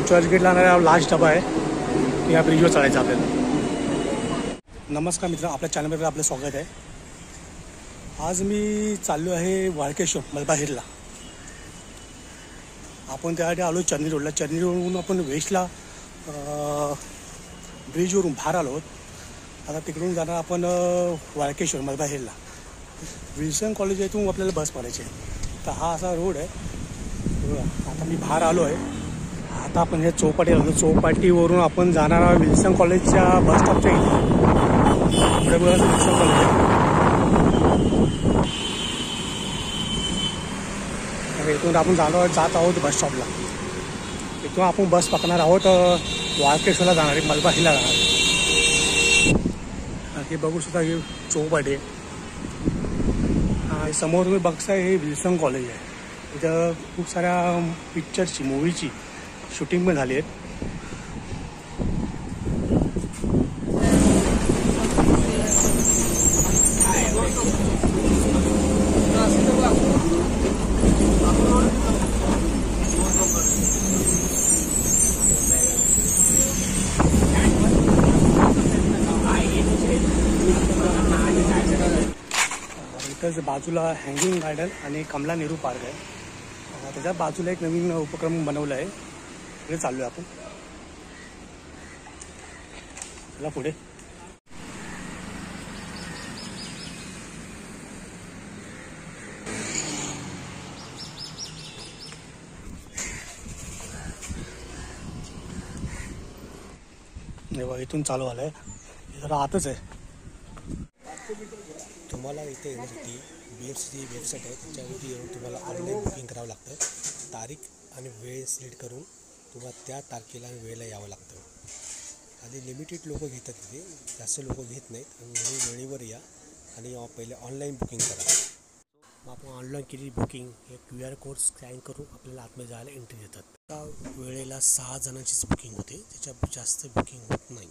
चर्चगेटला जाणारा लास्ट डबा आहे, या ब्रिजवर चढायचं आपल्याला. नमस्कार मित्र, आपल्या चॅनलवर आपलं स्वागत आहे. आज मी चाललो आहे वाळकेश्वर मलबाहेरला. आपण त्यासाठी आलो चर्नी रोडला. चर्नी रोडवरून आपण वेस्टला ब्रिजवरून बाहेर आलो. आता तिकडून जाणार आपण वाळकेश्वर मलबाहेरला. विल्सन कॉलेज येथून आपल्याला बस पडायची आहे. तर हा असा रोड आहे. आता मी बाहेर आलो आहे. आता आपण हे चौपाटीला आलो. चौपाटीवरून आपण जाणार आहोत विल्सन कॉलेजच्या बस स्टॉपच्या इथे. पुढे बघा विल्सन कॉलेज आहे. इथून आपण जात आहोत बस स्टॉपला. इथून आपण बस पकडणार आहोत वाळकेश्वरला जाणार आहे, मलबाहेरला जाणार आहे. हे बघू शकता, हे चौपाटी आहे. समोर तुम्ही बघताय हे विल्सन कॉलेज आहे. इथं खूप साऱ्या पिक्चरची, मूवीची शूटिंग पण झाली आहे. इथंच बाजूला हँगिंग गार्डन आणि कमला नेहरू पार्क आहे. त्याच्या बाजूला एक नवीन उपक्रम बनवला आहे. पुढे चाललो आहे आपण. चला पुढे. इथून चालू आलंय. जरा आतच आहे. तुम्हाला इथे येण्यासाठी BFCची वेबसाईट आहे, त्याच्यावरती येऊन तुम्हाला ऑनलाईन बुकिंग करावं लागतं. तारीख आणि वेळ सिलेक्ट करून तुम्हाला त्या तारखेला आणि वेळेला यावं लागतं. आधी लिमिटेड लोक घेतात तिथे, जास्त लोक घेत नाहीत. आणि वेळेवर या आणि पहिले ऑनलाईन बुकिंग करा. मग आपण ऑनलाईन केलेली बुकिंग हे QR कोड स्कॅन करून आपल्याला आतमध्ये जायला एंट्री देतात. त्या वेळेला 6 जणांचीच बुकिंग होते, त्याच्या जास्त बुकिंग होत नाही.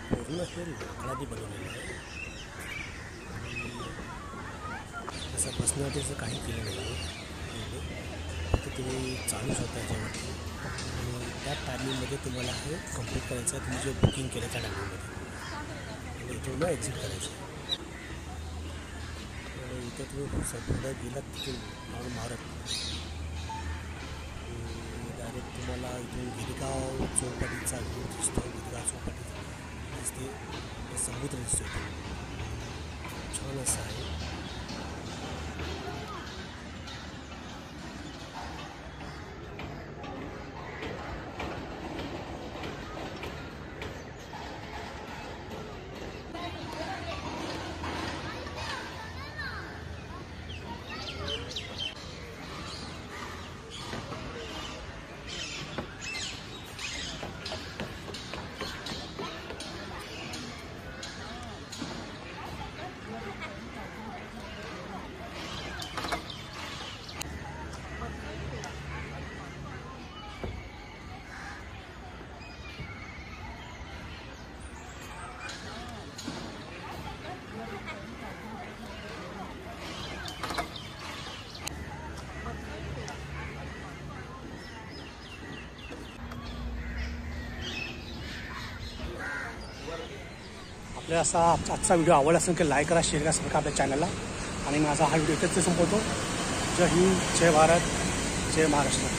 पूर्ण हे लाकडाने बनवलेलं आहे. असं बसण्याचं काही केलं नाही आहे. फक्त तुम्ही चालू शकता याच्यावरती आणि त्या टायमिंगमध्ये तुम्हाला हे कंप्लीट करायचं आहे. तुम्ही जे बुकिंग केलं त्या टायमिंगमध्ये आणि इथून एक्झिट करायचं. आणि इथं तुम्ही सगळं गेलात तिथून मारत डायरेक्ट तुम्हाला इथून गिरगाव चौपाटीचा व्ह्यू दिसतो. गिरगाव चौपाटी दिसते, समुद्र दिसतो. छान असं आहे. आपल्याला आजचा व्हिडिओ आवडला असेल की लाईक करा, शेअर करा, सबस्क्राईब आपल्या चॅनलला. आणि माझा हा व्हिडिओ इथेच संपवतो. जय हिंद, जय भारत, जय महाराष्ट्र.